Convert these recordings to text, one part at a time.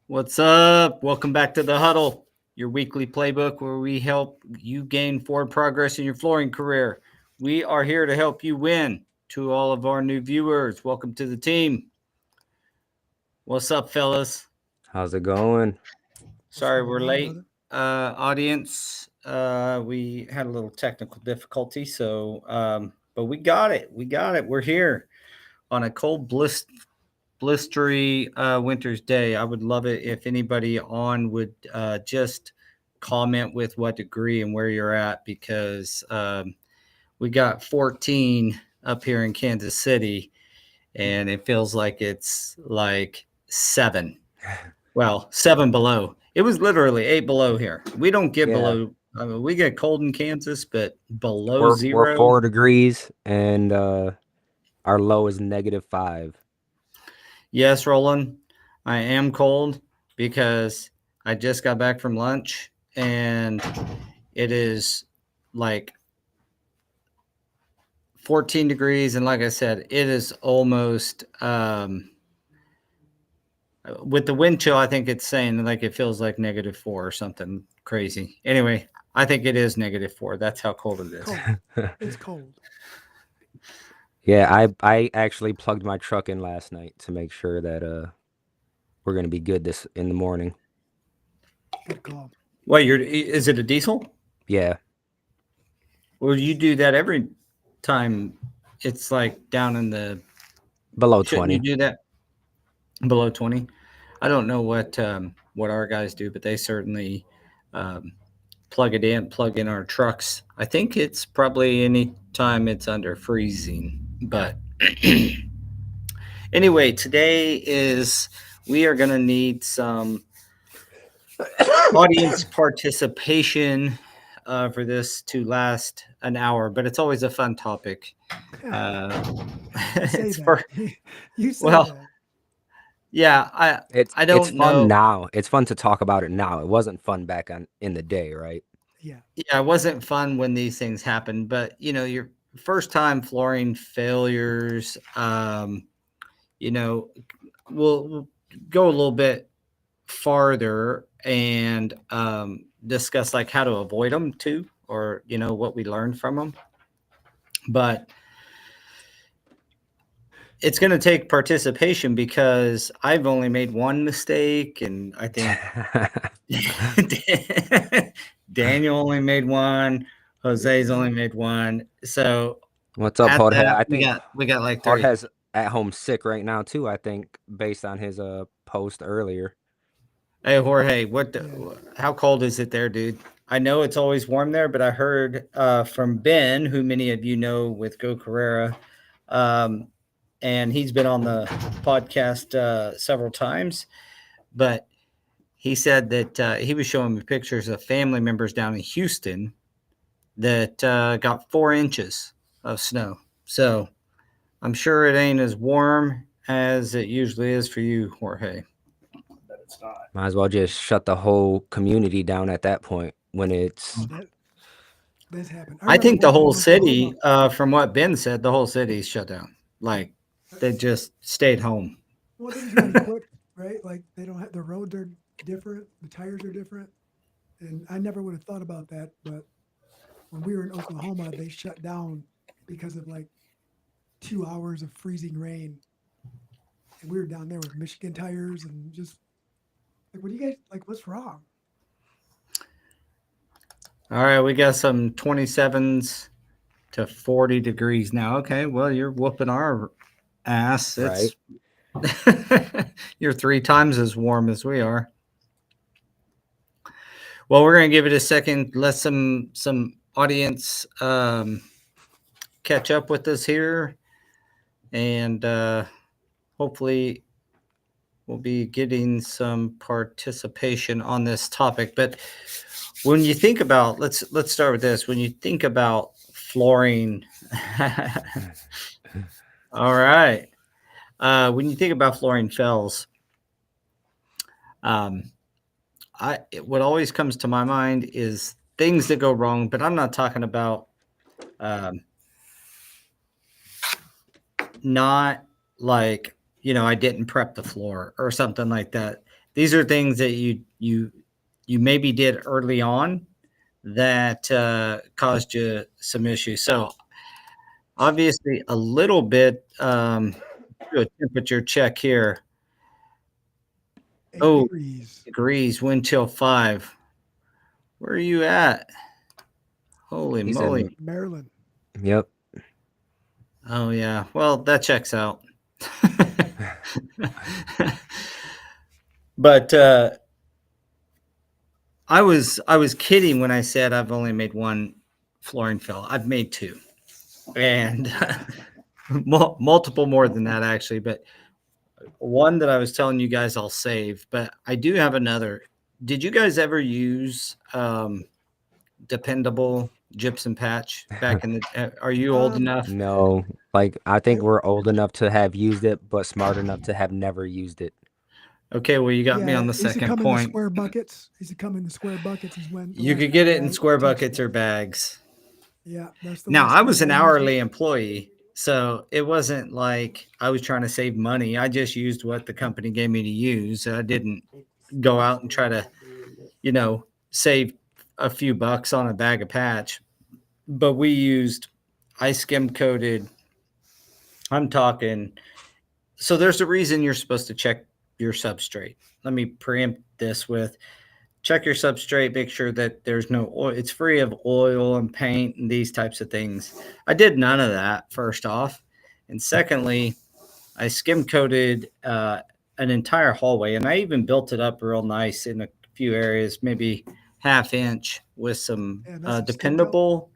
What's up? Welcome back to the Huddle, your weekly playbook where we help you gain forward progress in your flooring career. We are here to help you win. To all of our new viewers, welcome to the team. What's up, fellas? How's it going? Sorry going we're on, late, brother? audience. We had a little technical difficulty, but we got it. We got it. We're here on a cold, blistery winter's day. I would love it if anybody on would just comment with what degree and where you're at because we got 14 up here in Kansas City and it feels like it's like 7. Well, 7 below. It was literally 8 below here. We don't get Yeah, below. I mean, we get cold in Kansas, but below we're 0. 4 degrees and our low is -5. Yes, Roland, I am cold because I just got back from lunch and it is like 14 degrees. And like I said, it is almost, with the wind chill, I think it's saying like it feels like -4 or something crazy. Anyway, I think it is -4. That's how cold it is. Cold. It's cold. Yeah, I actually plugged my truck in last night to make sure that we're gonna be good this in the morning. Good call. What, is it a diesel? Yeah, Or you do that every time it's like down in the, below shouldn't you 20. do that below 20? I don't know what our guys do, but they certainly um, plug in our trucks. I think it's probably any time it's under freezing. But anyway, today is we are going to need some audience participation for this to last an hour, but it's always a fun topic. Uh, You say it's that. for You say well, that. yeah. It's I it's don't fun know. now. It's fun to talk about it now. It wasn't fun back on in the day, right? Yeah. Yeah, it wasn't fun when these things happen, but your first time flooring failures, you know, we'll go a little bit farther and discuss like how to avoid them too, or what we learned from them. But it's going to take participation because I've only made one mistake, and I think Daniel only made one. Jose's only made one. So What's up, at Jorge? that, I we think got like 3. Jorge's at home sick right now too, I think, based on his post earlier. Hey Jorge, Yeah. how cold is it there, dude? I know it's always warm there, but I heard from Ben, who many of you know with Go Carrera, um, and he's been on the podcast several times. But he said that he was showing me pictures of family members down in Houston that got 4 inches of snow. So I'm sure it ain't as warm as it usually is for you, Jorge. Might as well just shut the whole community down at that point when it's That this happened. I I remember think the working whole in Oklahoma. city, from what Ben said, the whole city's shut down. Like they just stayed home. Well, they're just not equipped, right? Like they don't have the roads are different, the tires are different, and I never would have thought about that. But when we were in Oklahoma, they shut down because of like 2 hours of freezing rain, and we were down there with Michigan tires and just like, what do you guys like? What's wrong? All right, we got some 27s to 40 degrees now. Okay, well, you're whooping our ass. right. It's you're 3 times as warm as we are. Well, we're gonna give it a second. Let some audience catch up with us here, and hopefully we'll be getting some participation on this topic. But when you think about, let's start with this. When you think about flooring, all right. When you think about flooring fells, um, what always comes to my mind is things that go wrong. But I'm not talking about um, not like I didn't prep the floor or something like that. these are things that you maybe did early on that caused you some issues. So obviously a little bit, do a temperature check here. 8 Oh, degrees. degrees, wind chill 5. Where are you at? Holy He's moly. in. Maryland. Yep. Oh yeah. Well, that checks out. But I was kidding when I said I've only made one flooring fill. I've made 2. And multiple more than that actually, but one that I was telling you guys I'll save, but I do have another. Did you guys ever use dependable gypsum patch back in the are you old enough? No, like I think I- we're old enough to have used it, but smart enough to have never used it. Okay, well you got me Yeah, on the it used to second come in the point. square buckets. It used to come in the square buckets is when the You last could get time it in I square touched buckets it. or bags. Yeah, that's the Now, last I time was an I used hourly it. employee, so it wasn't like I was trying to save money. I just used what the company gave me to use. I didn't go out and try to, save a few bucks on a bag of patch. But we used, I skim coated. I'm talking. So there's a reason you're supposed to check your substrate. Let me preempt this with check your substrate, make sure that there's no oil, it's free of oil and paint and these types of things. I did none of that, first off. And secondly, I skim coated an entire hallway, and I even built it up real nice in a few areas, maybe ½ inch with some Yeah, that's some skin coat. dependable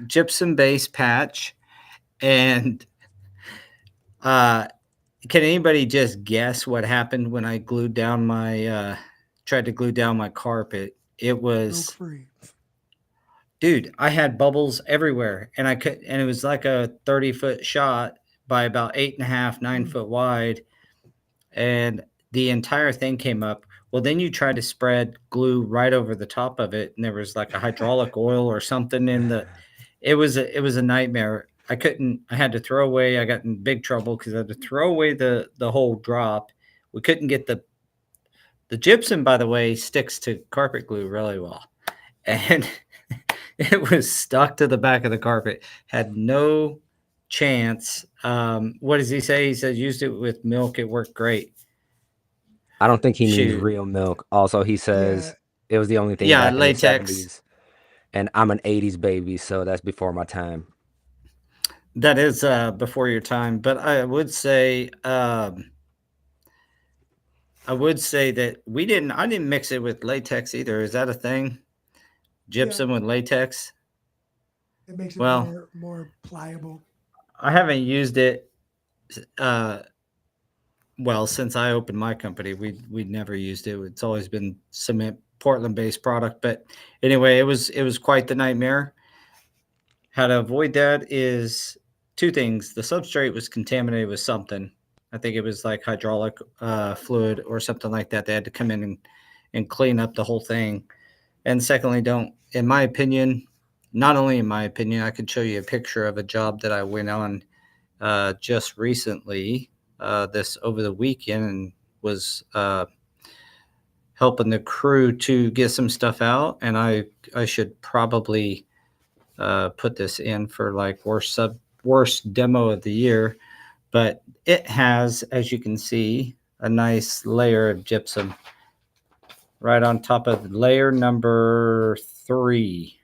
gypsum base patch. And can anybody just guess what happened when I glued down my tried to glue down my carpet? It Milk was, free. dude, I had bubbles everywhere, and it was like a 30-foot shot by about 8.5, 9 foot wide, and the entire thing came up. Well, then you try to spread glue right over the top of it, and there was like a hydraulic oil or something in the. It was a nightmare. I couldn't. I had to throw away. I got in big trouble because I had to throw away the whole drop. We couldn't get the gypsum. By the way, sticks to carpet glue really well, and it was stuck to the back of the carpet. Had no chance. What does he say? He said used it with milk. It worked great. I don't think he means Shoot. real milk. Also, he Yeah, says it was the only thing Yeah, back in the latex. 70s. And I'm an 80s baby, so that's before my time. That is before your time, but I would say that I didn't mix it with latex either. Is that a thing? yeah, Gypsum with latex? it makes it Well, more pliable. I haven't used it uh well since I opened my company. We'd never used it. It's always been cement Portland based product, but anyway, it was quite the nightmare. How to avoid that is 2 things. The substrate was contaminated with something. I think it was like hydraulic fluid or something like that. They had to come in and clean up the whole thing. And secondly, don't, in my opinion, not only in my opinion, I could show you a picture of a job that I went on just recently, this over the weekend, and was helping the crew to get some stuff out. And I should probably put this in for like worst demo of the year, but it has, as you can see, a nice layer of gypsum right on top of layer number 3.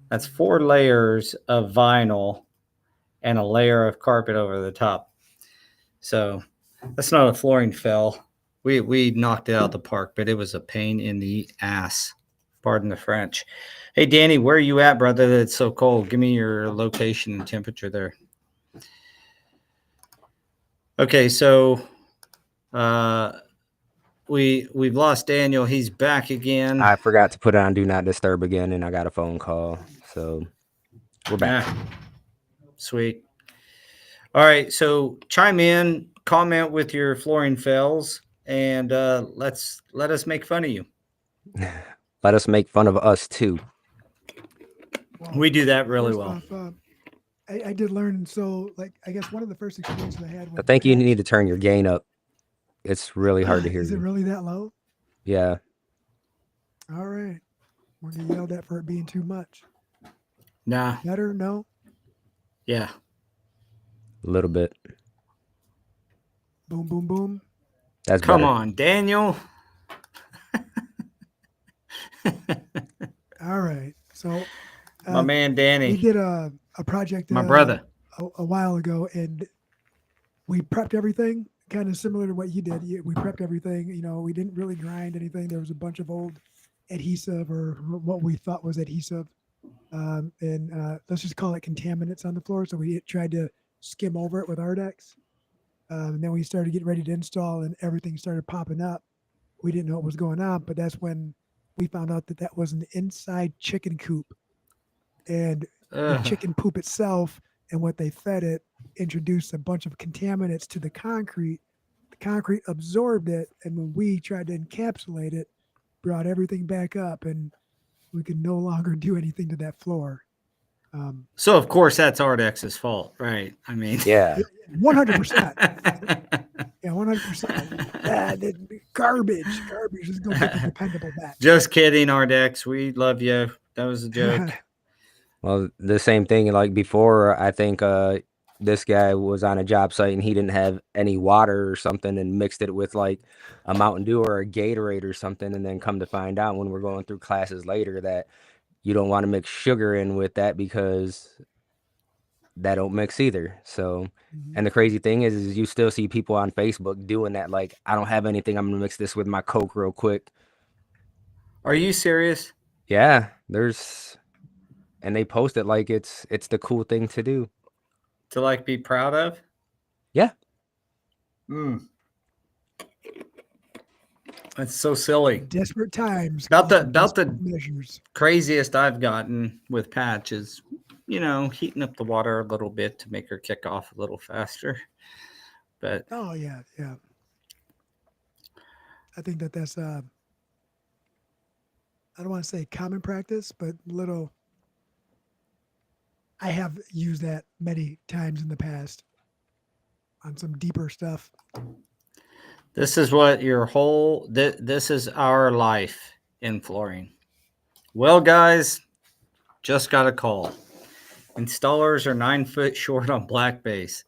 That's 4 layers of vinyl and a layer of carpet over the top. So that's not a flooring fill. We knocked it out of the park, but it was a pain in the ass. Pardon the French. Hey, Danny, where are you at, brother? That's so cold. Give me your location and temperature there. Okay, so we've lost Daniel. He's back again. I forgot to put it on Do Not Disturb again, and I got a phone call. So we're back. Sweet. All right, so chime in, comment with your flooring fails, and let us make fun of you. Let us make fun of us too. Well, We do that really first well. off, I did learn. So, like, I guess one of the first experiences I had I with think you patch, need to turn your gain up. It's really hard to hear Is it you. really that low? Yeah, All right. We're going to yell at for it being too much. Nah. Better? No? Yeah. a little bit. Boom, boom, boom. That's Come better. on, Daniel. All right. So My man we Danny. did a project My brother. a while ago, and we prepped everything kind of similar to what you did. We prepped everything. We didn't really grind anything. There was a bunch of old adhesive or what we thought was adhesive. And let's just call it contaminants on the floor. So we tried to skim over it with Ardex. And then we started getting ready to install, and everything started popping up. We didn't know what was going on, but that's when we found out that that was an inside chicken coop. And the chicken poop itself and what they fed it introduced a bunch of contaminants to the concrete. The concrete absorbed it, and when we tried to encapsulate it, brought everything back up, and we could no longer do anything to that floor. So of course that's Ardex's fault, right? I mean, Yeah. 100%. Yeah, 100%. Garbage. Just go get the dependable batch. Just kidding, Ardex. We love you. That was a joke. Well, the same thing like before. I think this guy was on a job site and he didn't have any water or something and mixed it with like a Mountain Dew or a Gatorade or something, and then come to find out when we're going through classes later that you don't want to mix sugar in with that because that don't mix either. So, and the crazy thing is you still see people on Facebook doing that. Like, I don't have anything. I'm gonna mix this with my Coke real quick. Are you serious? Yeah, and they post it like it's the cool thing to do. To like be proud of? Yeah. That's so silly. Desperate times. About call for the desperate measures. craziest I've gotten with Patch is, heating up the water a little bit to make her kick off a little faster. But Oh yeah. I think that's I don't want to say common practice, but I have used that many times in the past on some deeper stuff. this is what this is our life in flooring. Well, guys, just got a call. Installers are 9 foot short on black base.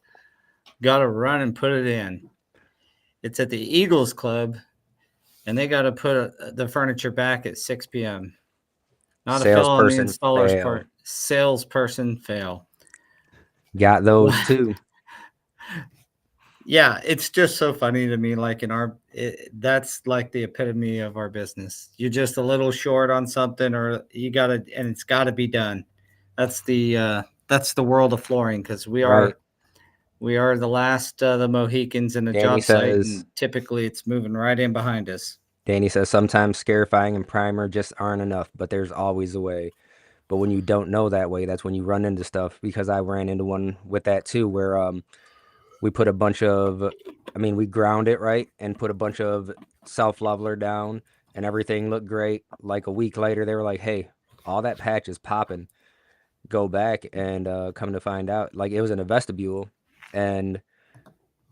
Got to run and put it in. It's at the Eagles Club, and they got to put the furniture back at 6 p.m. Not a fail on the Salesperson installer's fail. part. Salesperson fail. Got those too. Yeah, it's just so funny to me. Like that's like the epitome of our business. You're just a little short on something, or and it's got to be done. That's the world of flooring, because we Right. are the last the Mohicans in a Danny job site, says- and typically it's moving right in behind us. Danny says sometimes scarifying and primer just aren't enough, but there's always a way. But when you don't know that way, that's when you run into stuff. Because I ran into one with that too, where we put a bunch of, we ground it right and put a bunch of self-leveler down, and everything looked great. Like a week later, they were like, "Hey, all that patch is popping." Go back and come to find out, like it was in a vestibule, and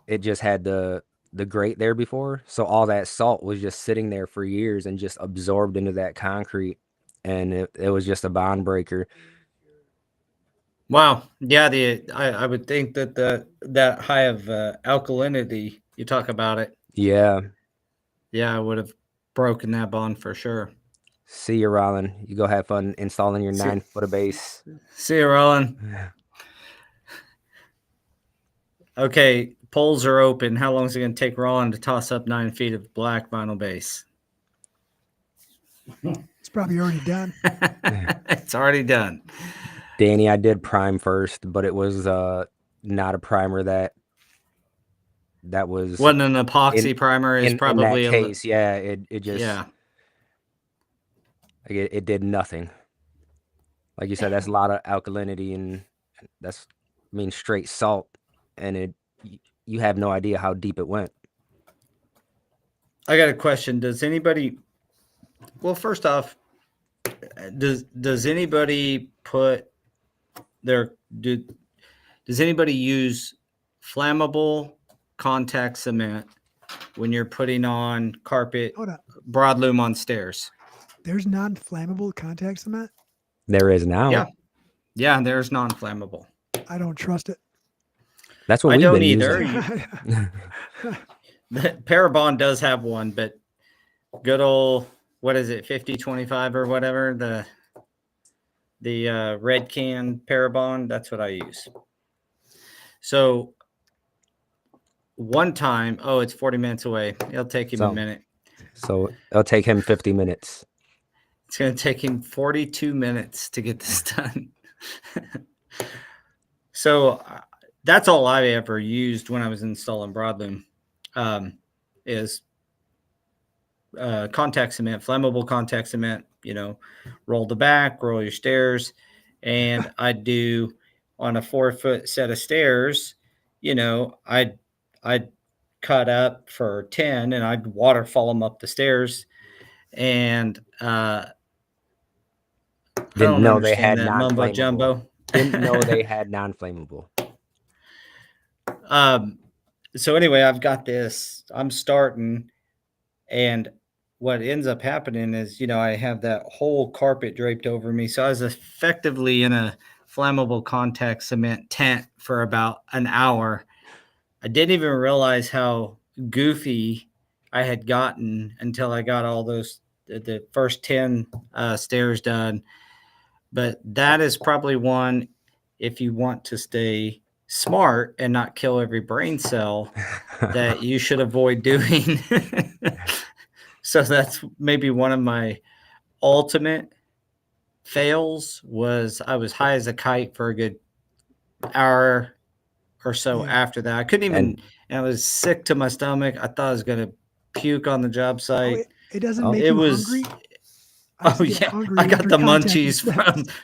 it just had the grate there before, so all that salt was just sitting there for years and just absorbed into that concrete, and it was just a bond breaker. Wow. Yeah, I would think that that high of alkalinity you talk about it. Yeah. Yeah, I would have broken that bond for sure. See you, Rollin. You go have fun installing your 9 foot of base. See you, Roland. Okay, polls are open. How long is it going to take Roland to toss up 9 feet of black vinyl base? It's probably already done. It's already done. Danny, I did prime first, but it was not a primer that was Wasn't an epoxy primer. Is probably in that case. Yeah, it just yeah. Like it did nothing. Like you said, that's a lot of alkalinity, and that's straight salt, and you have no idea how deep it went. I got a question. Does anybody? Well, first off, does anybody put does anybody use flammable contact cement when you're putting on carpet Hold up. broadloom on stairs. There's non-flammable contact cement. There is now. Yeah. Yeah, there's non-flammable. I don't trust it. That's what I we've don't been either. using. The Parabon does have one, but good old, what is it, 5025 or whatever, the red can Parabon, that's what I use. So one time, oh, it's 40 minutes away. It'll take him a minute. So it'll take him 50 minutes. It's going to take him 42 minutes to get this done. So that's all I ever used when I was installing broadloom, is contact cement, flammable contact cement. Roll the back, roll your stairs, and I'd do on a 4-foot set of stairs. I'd cut up for 10, and I'd waterfall them up the stairs, and Didn't know they had mumbo jumbo. Didn't know they had non-flammable. So anyway, I've got this. I'm starting, and what ends up happening is, I have that whole carpet draped over me. So I was effectively in a flammable contact cement tent for about an hour. I didn't even realize how goofy I had gotten until I got all those, the first 10 stairs done. But that is probably one, if you want to stay smart and not kill every brain cell, that you should avoid doing. So that's maybe one of my ultimate fails. Was I was high as a kite for a good hour or so after that. I couldn't even, and I was sick to my stomach. I thought I was going to puke on the job site. It doesn't make you hungry? I got the munchies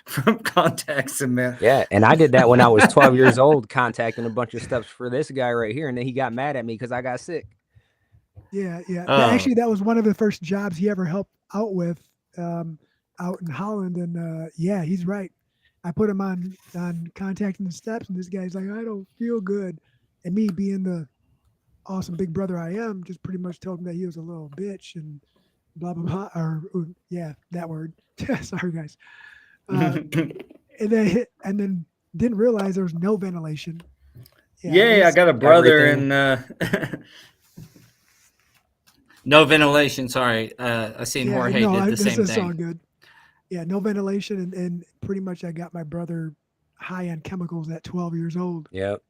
from contact cement. Yeah, and I did that when I was 12 years old, contacting a bunch of steps for this guy right here, and then he got mad at me because I got sick. Yeah. Actually, that was one of the first jobs he ever helped out with, out in Holland, and he's right. I put him on contacting the steps, and this guy's like, I don't feel good, and me being the awesome big brother I am, just pretty much told him that he was a little bitch and blah blah blah, or that word. Sorry guys. And then didn't realize there was no ventilation. I got a brother in no ventilation. Sorry, I seen Jorge did the same thing. This is all good. Yeah, no ventilation, and pretty much I got my brother high on chemicals at 12 years old. Yep.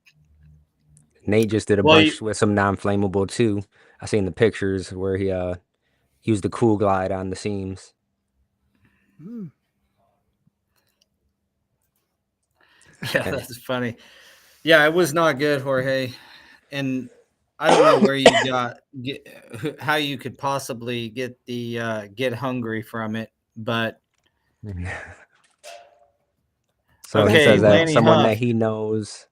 Nate just did a bunch with some non-flammable too. I seen the pictures where he used the Cool Glide on the seams. Yeah, that's funny. Yeah, it was not good, Jorge. And I don't know where how you could possibly get the get hungry from it, but so he says that someone that he knows,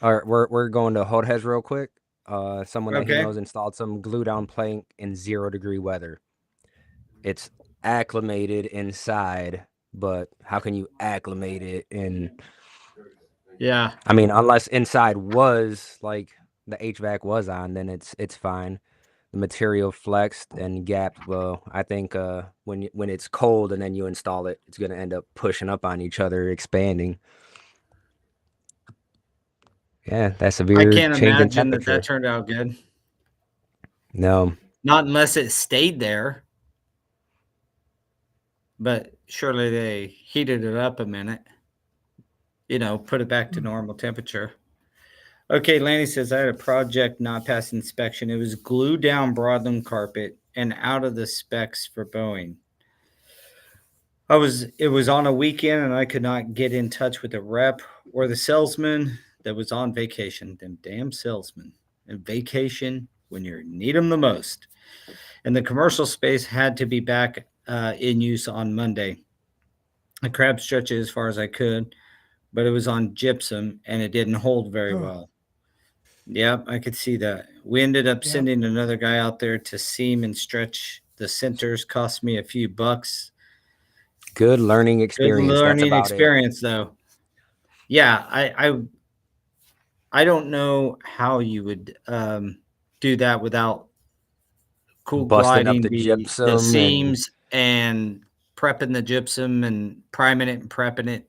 or we're going to Hodges real quick. Someone that he knows installed some glue down plank in 0-degree weather. It's acclimated inside, but how can you acclimate it in? Yeah, I mean, unless inside was like the HVAC was on, then it's fine. The material flexed and gapped. Well, I think when it's cold and then you install it, it's gonna end up pushing up on each other, expanding. Yeah, that's severe. I can't imagine that turned out good. No, not unless it stayed there. But surely they heated it up a minute. Put it back to normal temperature. Okay, Lanny says, I had a project not pass inspection. It was glued down broadloom carpet and out of the specs for Boeing. It was on a weekend, and I could not get in touch with the rep or the salesman that was on vacation. Them damn salesmen. And vacation when you need them the most. And the commercial space had to be back in use on Monday. I crab stretched it as far as I could, but it was on gypsum, and it didn't hold very well. Yep, I could see that. We ended up sending another guy out there to seam and stretch the centers. Cost me a few bucks. Good learning experience. Good learning experience, though. Yeah, I don't know how you would do that without cool Busting up grinding the the gypsum and- seams and prepping the gypsum and priming it and prepping it.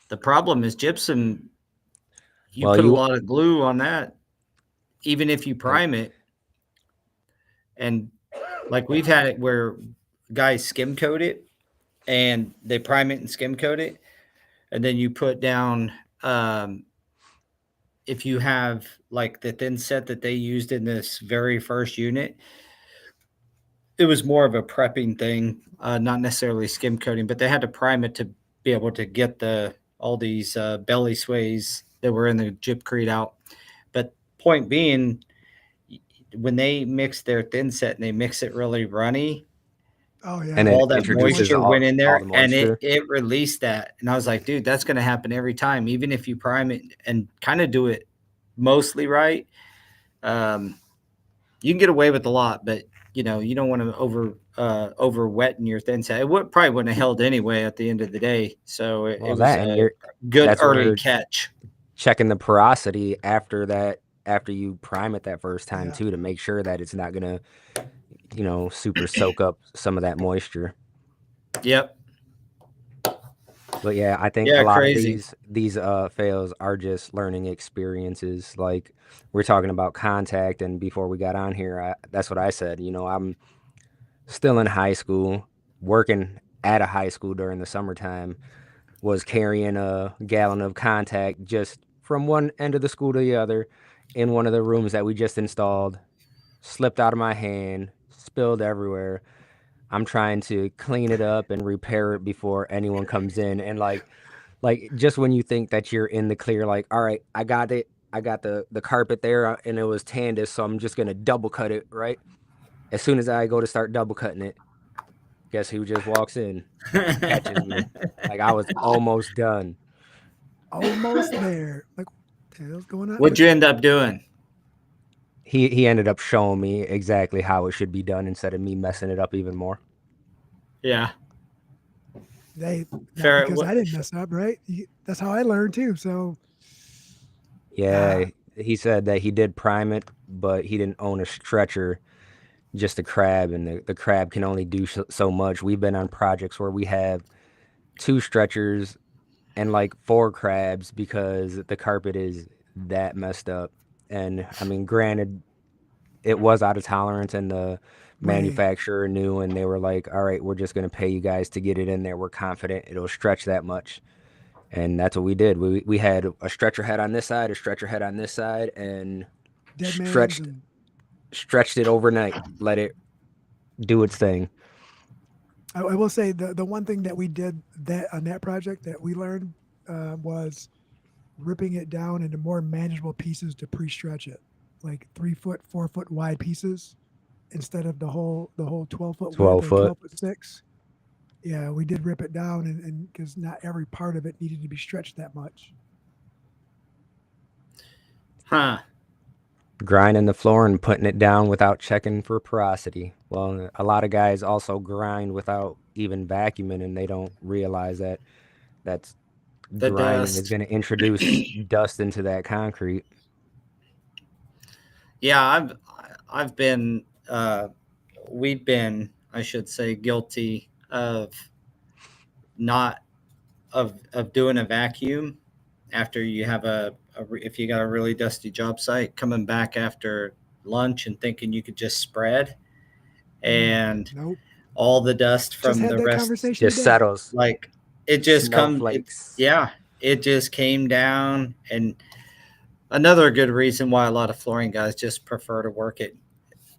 The problem is gypsum, you Well, put a you- lot of glue on that, even if you prime it. And like we've had it where guys skim coat it and they prime it and skim coat it. And then you put down, if you have like the thin set that they used in this very first unit, it was more of a prepping thing, not necessarily skim coating, but they had to prime it to be able to get all these belly sways that were in the gypcrete out. But point being, when they mix their thin set and they mix it really runny, Oh yeah. And it all that introduces moisture went in all there the and moisture. it released that. And I was like, dude, that's going to happen every time, even if you prime it and kind of do it mostly right. You can get away with a lot, but you don't want to over wet in your thin set. It probably wouldn't have held anyway at the end of the day. So it Well, was that and a you're good that's early where catch. checking the porosity after you prime it that first time Yeah. too, to make sure that it's not gonna, super soak up some of that moisture. Yep. But yeah, I think Yeah, a lot crazy. of these fails are just learning experiences. Like we're talking about contact, and before we got on here, that's what I said. I'm still in high school, working at a high school during the summertime, was carrying a gallon of contact just from one end of the school to the other in one of the rooms that we just installed, slipped out of my hand, spilled everywhere. I'm trying to clean it up and repair it before anyone comes in. And like just when you think that you're in the clear, like, all right, I got it. I got the carpet there and it was tandis, so I'm just going to double cut it, right? As soon as I go to start double cutting it, guess who just walks in, catches me. Like I was almost done. Almost there. Like, what the hell's going on? What'd you end up doing? He ended up showing me exactly how it should be done instead of me messing it up even more. Yeah. Fair- Because I didn't mess up, right? That's how I learned too. So Yeah, he said that he did prime it, but he didn't own a stretcher, just a crab, and the crab can only do so much. We've been on projects where we have 2 stretchers and like 4 crabs because the carpet is that messed up. And I mean, granted, it was out of tolerance, and the manufacturer knew, and they were like, all right, we're just going to pay you guys to get it in there. We're confident it'll stretch that much. And that's what we did. We had a stretcher head on this side, a stretcher head on this side, and dead man's stretched it overnight, let it do its thing. I will say the one thing that we did on that project that we learned was ripping it down into more manageable pieces to pre-stretch it, like 3 foot, 4 foot wide pieces instead of the whole 12 foot 12 width or foot. 12 foot 6. Yeah, we did rip it down, and because not every part of it needed to be stretched that much. Huh. Grinding the floor and putting it down without checking for porosity. Well, a lot of guys also grind without even vacuuming, and they don't realize that that's The grinding dust. is going to introduce dust into that concrete. Yeah, I've been we've been, I should say, guilty of not of doing a vacuum after you have if you got a really dusty job site, coming back after lunch and thinking you could just spread, and Nope. all the dust Just from had the that rest conversation Just today. settles. like it just Snowflakes. it just came down. And another good reason why a lot of flooring guys just prefer to work it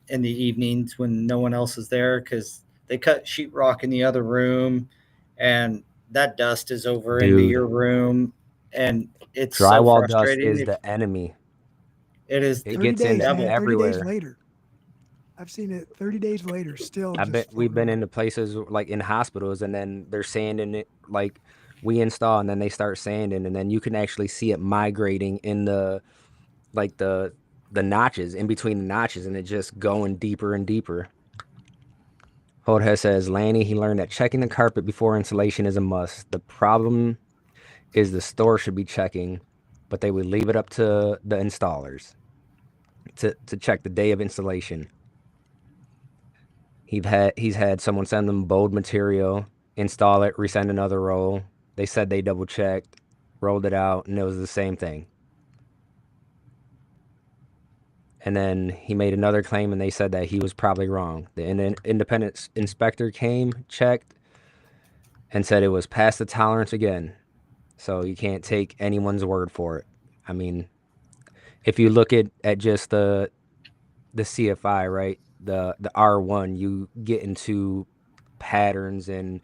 in the evenings when no one else is there, because they cut sheetrock in the other room and that dust is over into Dude. your room, and it's so Drywall dust frustrating. is the enemy. It is. It 30 gets in days, man. 30 everywhere. days later. I've seen it 30 days later still. We've been into places like in hospitals, and then they're sanding it, like we install, and then they start sanding, and then you can actually see it migrating in the notches, in between the notches, and it just going deeper and deeper. Jorge says, Lanny, he learned that checking the carpet before installation is a must. The problem is the store should be checking, but they would leave it up to the installers to check the day of installation. He's had someone send them bowed material, install it, resend another roll. They said they double checked, rolled it out, and it was the same thing. And then he made another claim, and they said that he was probably wrong. The independent inspector came, checked, and said it was past the tolerance again. So you can't take anyone's word for it. I mean, if you look at just the CFI, right? The R1, you get into patterns and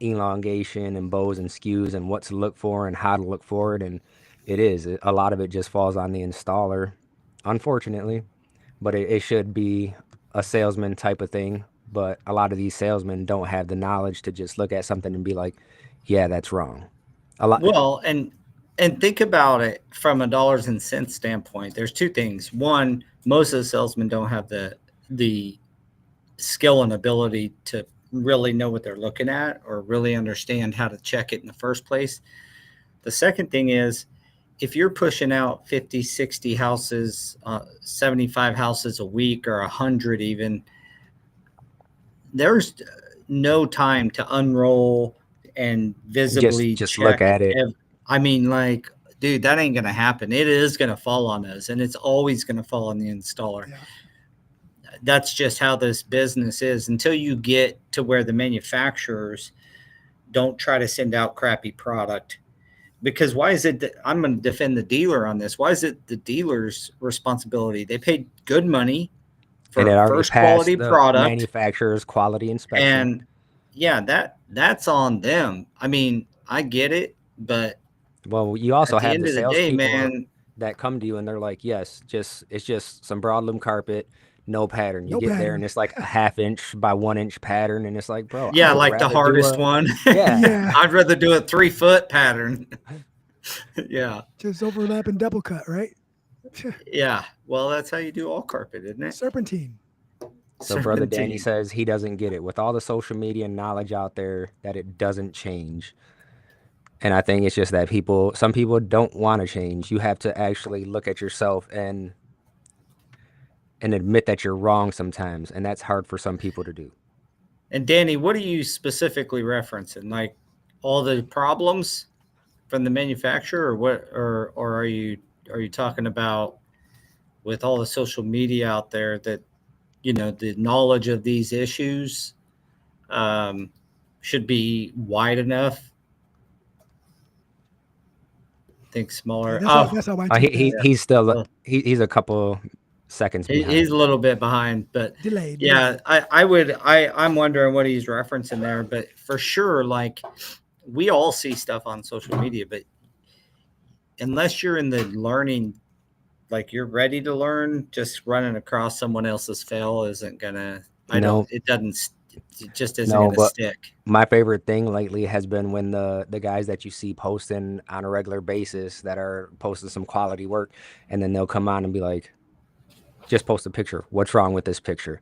elongation and bows and skews and what to look for and how to look for it. And a lot of it just falls on the installer, unfortunately. But it should be a salesman type of thing. But a lot of these salesmen don't have the knowledge to just look at something and be like, yeah, that's wrong. A lot. Well, and think about it from a dollars and cents standpoint. There's two things. One, most of the salesmen don't have the skill and ability to really know what they're looking at or really understand how to check it in the first place. The second thing is, if you're pushing out 50, 60 houses, 75 houses a week or 100 even, there's no time to unroll and visibly Just check. look at it. I mean, like, dude, that ain't going to happen. It is going to fall on us, and it's always going to fall on the installer. Yeah. That's just how this business is. Until you get to where the manufacturers don't try to send out crappy product. Because why is it that I'm going to defend the dealer on this? Why is it the dealer's responsibility? They paid good money for And it already first passed quality the product. manufacturer's quality inspection. And yeah, that's on them. I mean, I get it, but well, you also at the have end the of the day, salespeople man, that come to you and they're like, yes, it's just some broadloom carpet, no pattern. You No get there pattern. and it's like a 1/2 inch by 1 inch pattern, and it's like, bro, I yeah, would like the rather do hardest one. Yeah. Yeah. I'd rather do a 3-foot pattern. Yeah. Just overlap and double cut, right? Yeah. Well, that's how you do all carpet, isn't it? Serpentine. So Brother Danny Serpentine. says he doesn't get it with all the social media knowledge out there that it doesn't change. And I think it's just that some people don't want to change. You have to actually look at yourself and admit that you're wrong sometimes, and that's hard for some people to do. And Danny, what are you specifically referencing? Like all the problems from the manufacturer, or what? Or are you talking about with all the social media out there that the knowledge of these issues should be wide enough? Think smaller. Yeah, that's how I take that. He's still he's a couple seconds behind. He's a little bit behind, but Delayed. yeah, I'm wondering what he's referencing there, but for sure, like we all see stuff on social media, but unless you're in the learning, like you're ready to learn, just running across someone else's fail isn't gonna. It just isn't gonna stick. My favorite thing lately has been when the guys that you see posting on a regular basis that are posting some quality work, and then they'll come on and be like, just post a picture. What's wrong with this picture?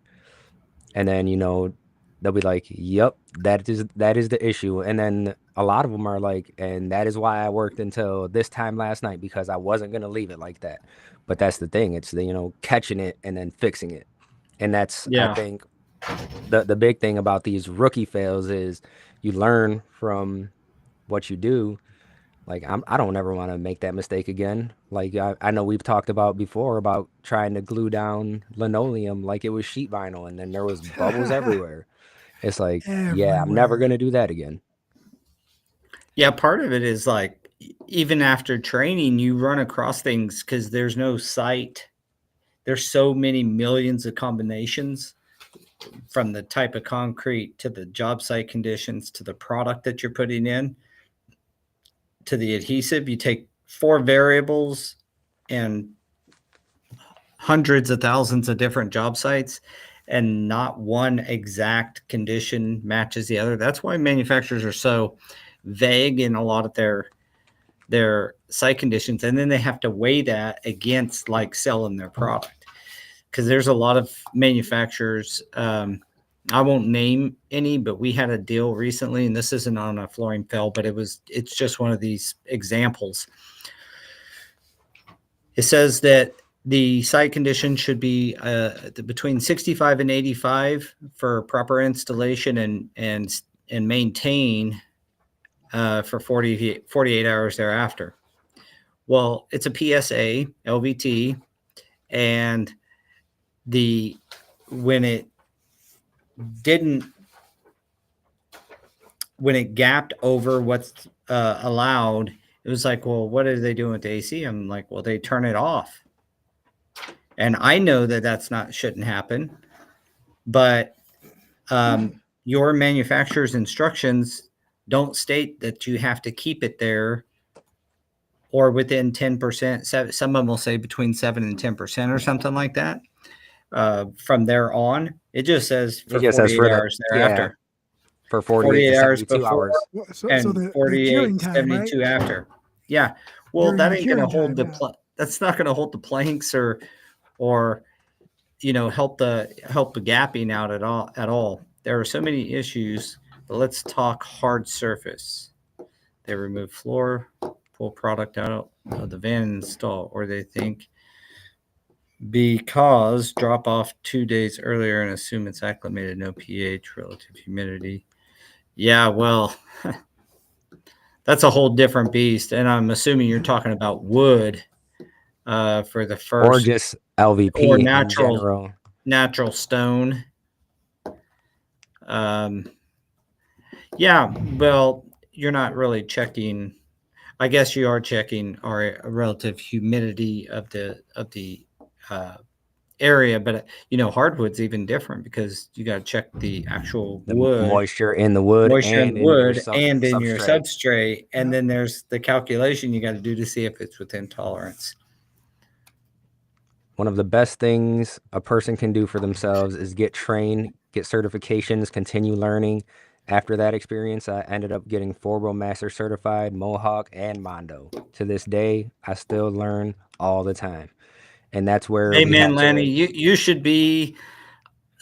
And then, they'll be like, yep, that is the issue. And then a lot of them are like, and that is why I worked until this time last night, because I wasn't going to leave it like that. But that's the thing. It's catching it and then fixing it. And that's, I think, the big thing about these rookie fails is you learn from what you do. Like, I don't ever want to make that mistake again. Like, I know we've talked about before about trying to glue down linoleum like it was sheet vinyl, and then there was bubbles everywhere. It's like, yeah, I'm never going to do that again. Yeah, part of it is like, even after training, you run across things because there's no sight. There's so many millions of combinations from the type of concrete to the job site conditions to the product that you're putting in to the adhesive. You take 4 variables and hundreds of thousands of different job sites, and not one exact condition matches the other. That's why manufacturers are so vague in a lot of their site conditions, and then they have to weigh that against like selling their product, because there's a lot of manufacturers. I won't name any, but we had a deal recently, and this isn't on a flooring fail, but it's just one of these examples. It says that the site condition should be between 65 and 85 for proper installation and maintain for 48 hours thereafter. Well, it's a PSA LVT, and when it gapped over what's allowed, it was like, well, what are they doing with the AC? I'm like, well, they turn it off. And I know that shouldn't happen, but your manufacturer's instructions don't state that you have to keep it there or within 10%. Some of them will say between 7 and 10% or something like that. From there on, it just says for 48 hours thereafter. For 48 to hours 72 before hours. and the 48 curing to time, 72 right? after. Yeah. Well, During that the ain't going to curing hold time, the that's not going to hold the planks or help the gapping out at all. There are so many issues, but let's talk hard surface. They remove floor, pull product out of the van and install, or they think because drop off 2 days earlier and assume it's acclimated, no pH, relative humidity. Yeah, well, that's a whole different beast. And I'm assuming you're talking about wood for the first, or just LVP or in general. natural stone. Yeah, well, you're not really checking. I guess you are checking our relative humidity of the area, but hardwood's even different because you got to check the actual wood Moisture in the wood moisture in and the in your wood and in your substrate. substrate, and then there's the calculation you got to do to see if it's within tolerance. One of the best things a person can do for themselves is get trained, get certifications, continue learning. After that experience, I ended up getting Forbo Master Certified, Mohawk, and Mondo. To this day, I still learn all the time. And that's where we Amen, have Lanny. today. You should be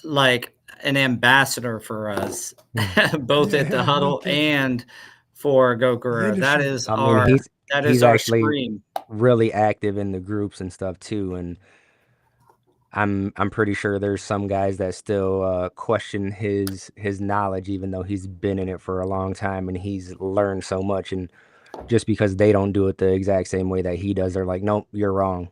like an ambassador for us, both at the Yeah, no Huddle kidding. and for Go Carrera. That industry. is I mean, he's our actually scream. really active in the groups and stuff too. And I'm pretty sure there's some guys that still question his knowledge, even though he's been in it for a long time and he's learned so much. And just because they don't do it the exact same way that he does, they're like, nope, you're wrong.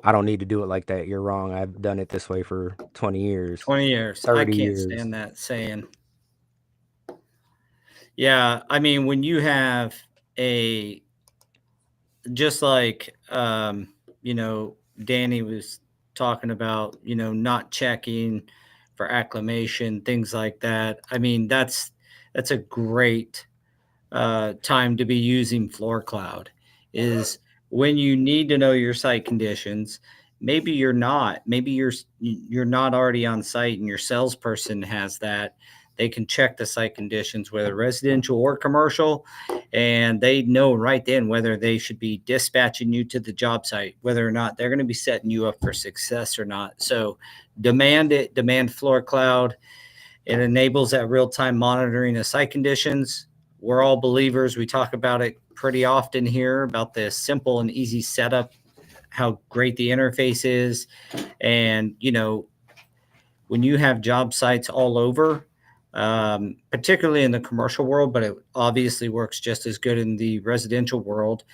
I don't need to do it like that. You're wrong. I've done it this way for 20 years. 20 years. 30 I can't years. stand that saying. Yeah, I mean, when you have just like Danny was talking about, not checking for acclimation, things like that. I mean, that's a great time to be using FloorCloud, is when you need to know your site conditions. Maybe you're not. Maybe you're not already on site, and your salesperson has that. They can check the site conditions, whether residential or commercial, and they know right then whether they should be dispatching you to the job site, whether or not they're going to be setting you up for success or not. So demand FloorCloud. It enables that real-time monitoring of site conditions. We're all believers. We talk about it pretty often here about the simple and easy setup, how great the interface is. And, when you have job sites all over, particularly in the commercial world, but it obviously works just as good in the residential world,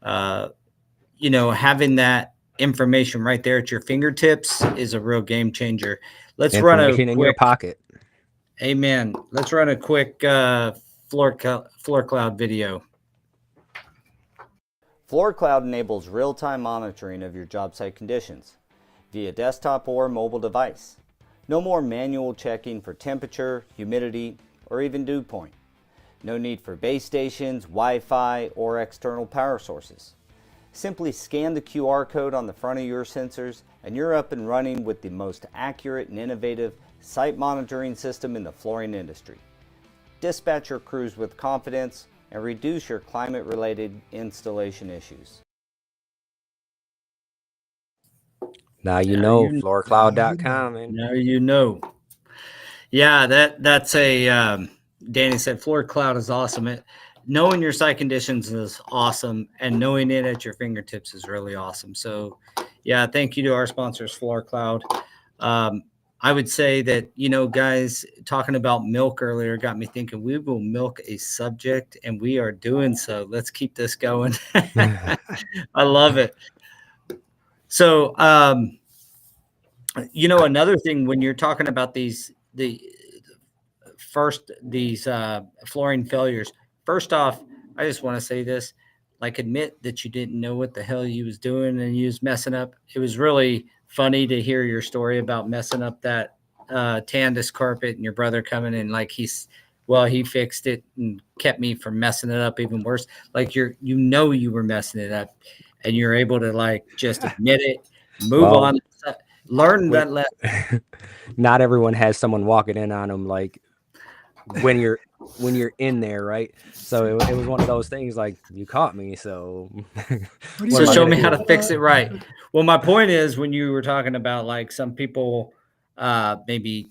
having that information right there at your fingertips is a real game changer. Let's run a Information in your pocket. Amen. Let's run a quick FloorCloud video. FloorCloud enables real-time monitoring of your job site conditions via desktop or mobile device. No more manual checking for temperature, humidity, or even dew point. No need for base stations, Wi-Fi, or external power sources. Simply scan the QR code on the front of your sensors and you're up and running with the most accurate and innovative site monitoring system in the flooring industry. Dispatch your crews with confidence and reduce your climate-related installation issues. Now you know, FloorCloud.com. And Now you know. Yeah, that's a Danny said FloorCloud is awesome. Knowing your site conditions is awesome, and knowing it at your fingertips is really awesome. So Yeah, thank you to our sponsors, FloorCloud. I would say that, guys, talking about milk earlier got me thinking we will milk a subject, and we are doing so. Let's keep this going. I love it. So, another thing when you're talking about these flooring failures. First off, I just want to say this: like, admit that you didn't know what the hell you was doing and you was messing up. It was really funny to hear your story about messing up that Tandis carpet and your brother coming and like he fixed it and kept me from messing it up even worse. Like you were messing it up, and you're able to like just admit it, move Well, on, learn wait. that lesson. Not everyone has someone walking in on them like when you're in there, right? So it was one of those things like you caught me, so What do what you So am I show gonna me how do? to fix it right. Well, my point is when you were talking about like some people maybe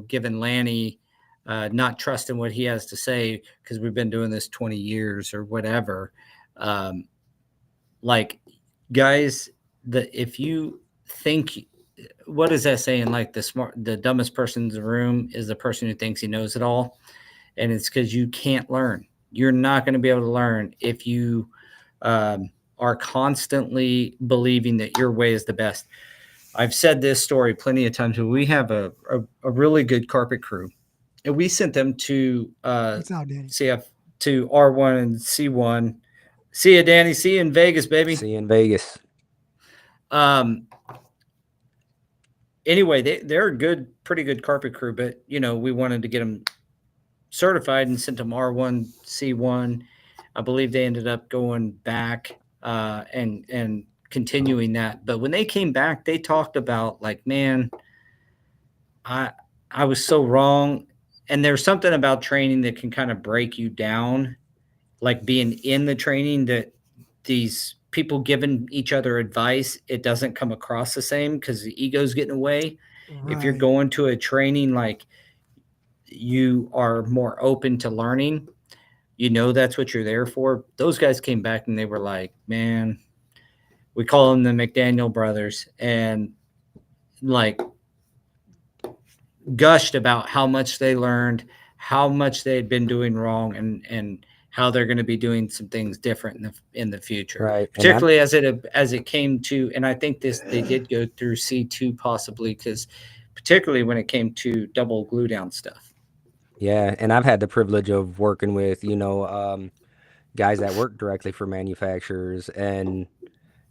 giving Lanny not trusting what he has to say because we've been doing this 20 years or whatever. Like guys, if you think, what is that saying? Like the dumbest person in the room is the person who thinks he knows it all. And it's because you can't learn. You're not going to be able to learn if you are constantly believing that your way is the best. I've said this story plenty of times, but we have a really good carpet crew, and we sent them to What's out, Danny? to R1 and C1. See you, Danny. See you in Vegas, baby. See you in Vegas. Anyway, they're a pretty good carpet crew, but we wanted to get them certified and sent them R1, C1. I believe they ended up going back and continuing that. But when they came back, they talked about like, man, I was so wrong. And there's something about training that can kind of break you down, like being in the training that these people giving each other advice, it doesn't come across the same because the ego's getting away. If you're Right. going to a training, like you are more open to learning, that's what you're there for. Those guys came back and they were like, man, we call them the McDaniel brothers, and like gushed about how much they learned, how much they had been doing wrong, and how they're going to be doing some things different in the future, Right. particularly as it came to, and I think they did go through C2 possibly, because particularly when it came to double glue down stuff. Yeah, and I've had the privilege of working with, guys that work directly for manufacturers and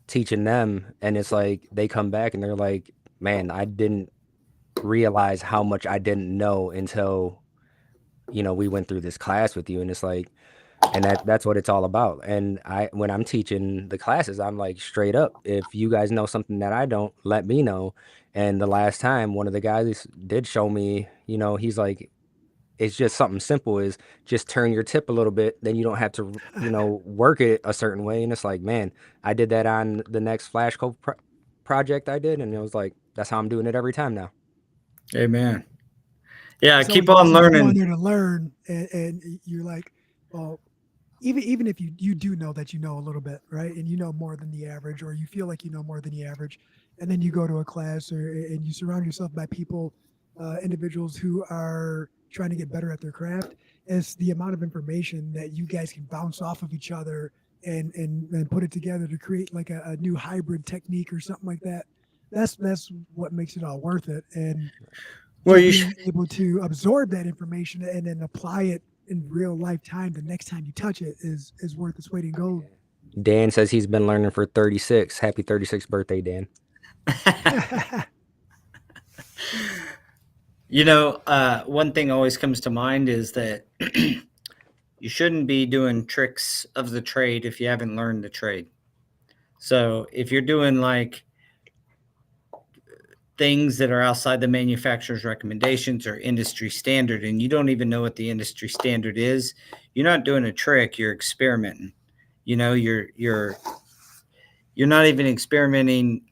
teaching them, and it's like they come back and they're like, man, I didn't realize how much I didn't know until we went through this class with you. And it's like, and that's what it's all about. And when I'm teaching the classes, I'm like, straight up, if you guys know something that I don't, let me know. And the last time one of the guys did show me, he's like, it's just something simple, is just turn your tip a little bit, then you don't have to work it a certain way. And it's like, man, I did that on the next flash code project I did, and it was like, that's how I'm doing it every time now. Amen. Yeah, So keep you on just go in learning. there to learn, and you're like, well, even if you do know that you know a little bit, right, and you know more than the average, or you feel like you know more than the average, and then you go to a class and you surround yourself by people, individuals who are trying to get better at their craft. It's the amount of information that you guys can bounce off of each other and put it together to create like a new hybrid technique or something like that. That's what makes it all worth it. And Well, just you being able to absorb that information and then apply it in real life time the next time you touch it is worth its weight in gold. Dan says he's been learning for 36. Happy 36th birthday, Dan. One thing always comes to mind is that you shouldn't be doing tricks of the trade if you haven't learned the trade. So if you're doing like things that are outside the manufacturer's recommendations or industry standard, and you don't even know what the industry standard is, you're not doing a trick, you're experimenting. You're not even experimenting.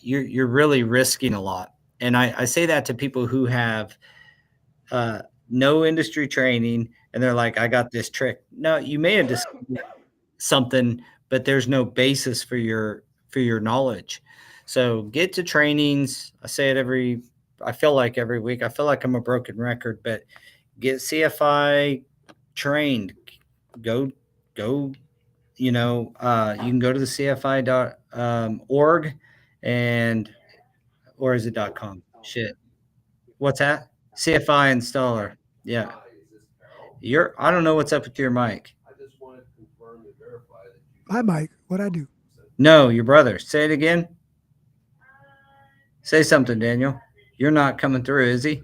You're really risking a lot. And I say that to people who have no industry training, and they're like, I got this trick. No, you may have discovered something, but there's no basis for your for your knowledge. So get to trainings. I say it I feel like every week. I feel like I'm a broken record, but get CFI trained. Go, go. You can go to the CFI.org and or is it .com? Shit. What's that? CFI installer. Yeah. I don't know what's up with your mic. Hi, Mike. What'd I do? No, your brother. Say it again. Say something, Daniel. You're not coming through, is he?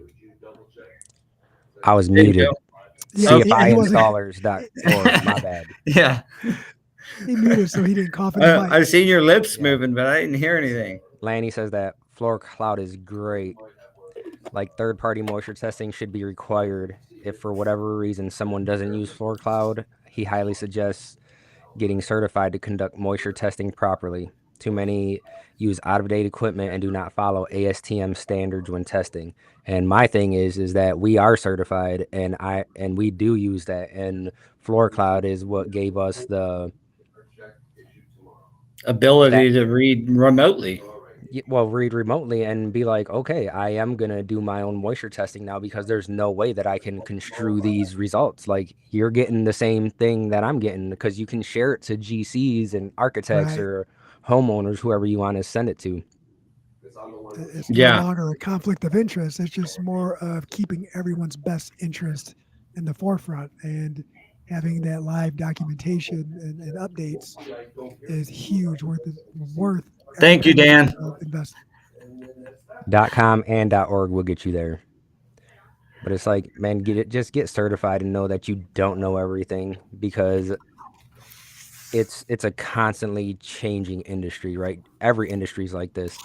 I was There you muted. go. Yeah, he wasn't. CFIinstallers.org. My bad. Yeah. He muted so he didn't cough in the mic. I've seen your lips Yeah. moving, but I didn't hear anything. Lanny says that FloorCloud is great. Like third-party moisture testing should be required. If for whatever reason someone doesn't use FloorCloud, he highly suggests getting certified to conduct moisture testing properly. Too many use out-of-date equipment and do not follow ASTM standards when testing. And my thing is that we are certified, and we do use that. And FloorCloud is what gave us the ability to read remotely. read remotely and be like, okay, I am gonna do my own moisture testing now, because there's no way that I can construe these results. Like, you're getting the same thing that I'm getting, because you can share it to GCs and architects Right. or homeowners, whoever you want to send it to. It's no longer a conflict of interest. It's just more of keeping everyone's best interest in the forefront, and having that live documentation and updates is huge. Worth. Thank you, Dan. Invest. .com and .org will get you there. But it's like, man, just get certified and know that you don't know everything, because it's a constantly changing industry, right? Every industry is like this.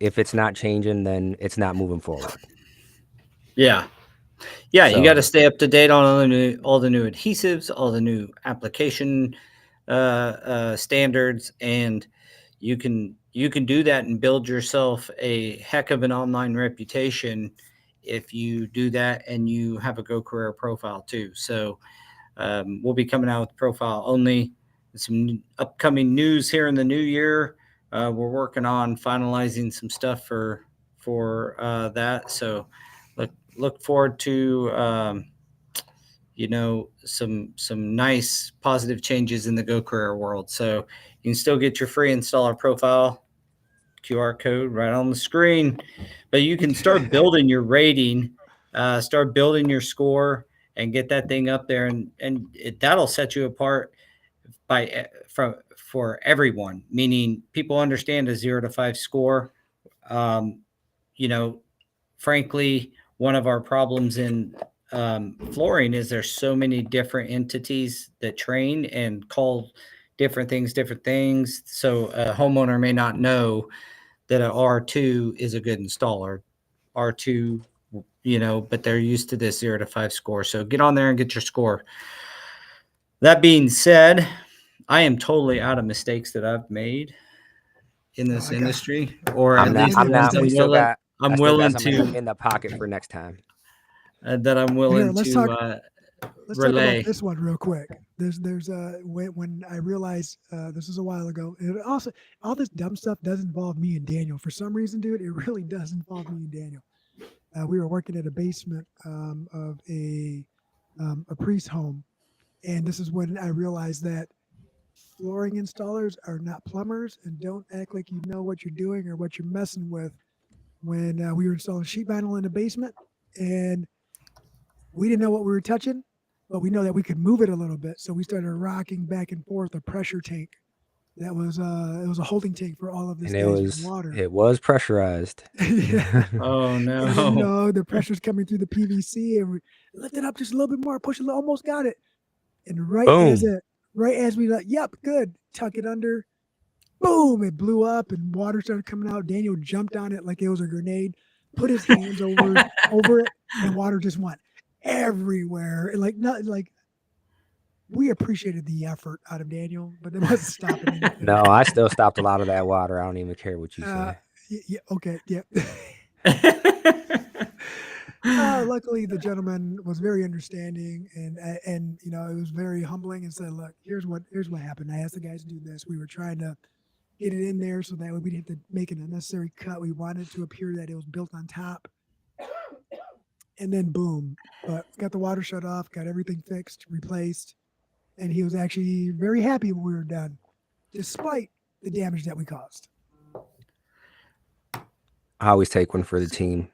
If it's not changing, then it's not moving forward. Yeah. Yeah, you got to stay up to date on all the new adhesives, all the new application standards, and you can do that and build yourself a heck of an online reputation if you do that and you have a Go Carrera profile too. So we'll be coming out with profile only. Some upcoming news here in the new year. We're working on finalizing some stuff for that. So look forward to some nice positive changes in the Go Carrera world. So you can still get your free installer profile, QR code right on the screen, but you can start building your rating, start building your score, and get that thing up there, and that'll set you apart for everyone. Meaning, people understand a 0 to 5 score. Frankly, one of our problems in flooring is there's so many different entities that train and call different things. So a homeowner may not know that an R2 is a good installer. R2, but they're used to this 0 to 5 score. So get on there and get your score. That being said, I am totally out of mistakes that I've made in this industry, or I'm at least not. I'm willing to in the pocket for next time. That I'm willing Let's to talk relay. about this one real quick. There's when I realized this was a while ago. And also, all this dumb stuff does involve me and Daniel. For some reason, dude, it really does involve me and Daniel. We were working at a basement of a priest home, and this is when I realized that flooring installers are not plumbers, and don't act like you know what you're doing or what you're messing with. When we were installing sheet vinyl in the basement, and we didn't know what we were touching, but we know that we could move it a little bit. So we started rocking back and forth a pressure tank. That was it was a holding tank for all of this water. It was pressurized. Yeah. Oh no! And, the pressure's coming through the PVC, and we lift it up just a little bit more, push it, almost got it. And right as we yep, good, tuck it under, boom, it blew up and water started coming out. Daniel jumped on it like it was a grenade, put his hands over it, and water just went everywhere. And we appreciated the effort out of Daniel, but it wasn't stopping anything. No, I still stopped a lot of that water. I don't even care what you say. Yeah, okay, yeah. Luckily, the gentleman was very understanding, and it was very humbling, and said, "Look, here's what happened. I asked the guys to do this. We were trying to get it in there so that way we didn't have to make an unnecessary cut. We wanted to appear that it was built on top. And then boom. But got the water shut off, got everything fixed, replaced. And he was actually very happy when we were done, despite the damage that we caused. I always take one for the team.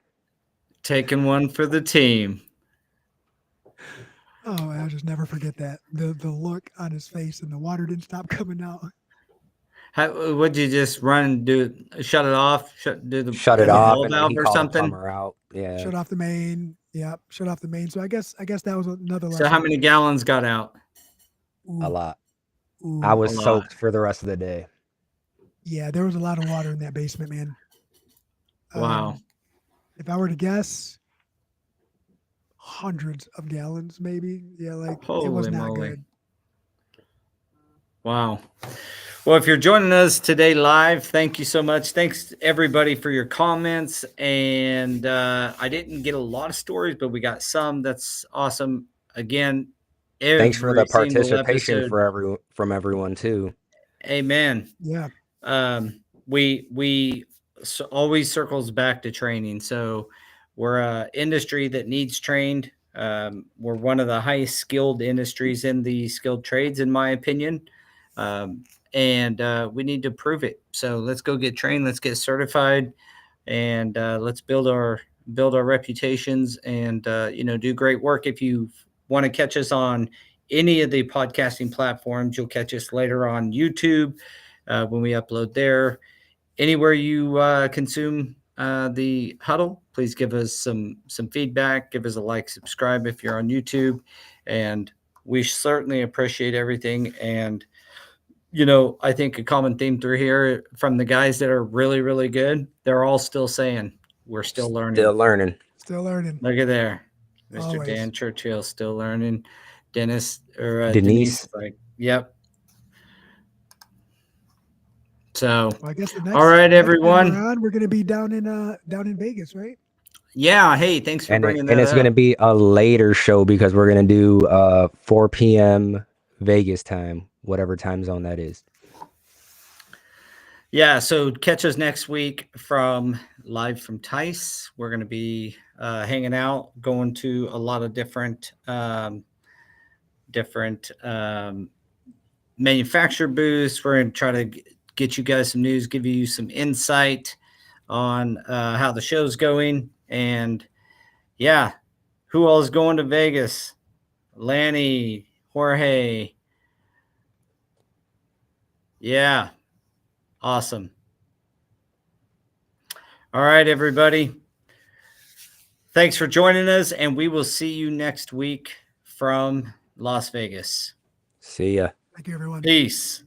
Taking one for the team. Oh, I'll just never forget that. The look on his face, and the water didn't stop coming out. Would you just run and do? Shut it off? Shut it the off, ball and then valve he or called a something? plumber out. Yeah, Shut off the main. Yep, shut off the main. So I guess that was another lesson. So how many gallons got out? Ooh, a lot. ooh. I was A lot. soaked for the rest of the day. Yeah, there was a lot of water in that basement, man. Wow. If I were to guess, hundreds of gallons, maybe. Yeah, like it was Holy not moly. good. Wow. Well, if you're joining us today live, thank you so much. Thanks everybody for your comments. And I didn't get a lot of stories, but we got some. That's awesome. Again, Thanks for the every single participation episode. from everyone too. Amen. Yeah, We always circles back to training. So we're a industry that needs trained. We're one of the highest skilled industries in the skilled trades, in my opinion. And we need to prove it. So let's go get trained. Let's get certified, and let's build our reputations, and do great work. If you want to catch us on any of the podcasting platforms, you'll catch us later on YouTube when we upload there. Anywhere you consume the Huddle, please give us some feedback. Give us a like, subscribe if you're on YouTube, and we certainly appreciate everything. And I think a common theme through here from the guys that are really, really good, they're all still saying we're still learning. Still learning. still learning. Look at there, Mr. Always. Dan Churchill, still learning. Dennis or Denise. Denise, like, yep. So, Well, I guess the next. all right, next time everyone. we're going to be down in Vegas, right? Yeah. Hey, thanks for bringing that And it's up. going to be a later show because we're going to do 4 p.m. Vegas time, whatever time zone that is. Yeah, so catch us next week live from Tice. We're going to be hanging out, going to a lot of different manufacturer booths. We're going to try to get you guys some news, give you some insight on how the show's going. And yeah, who all is going to Vegas? Lanny, Jorge. Yeah. Awesome. All right, everybody. Thanks for joining us, and we will see you next week from Las Vegas. See ya. Thank you, everyone. Peace.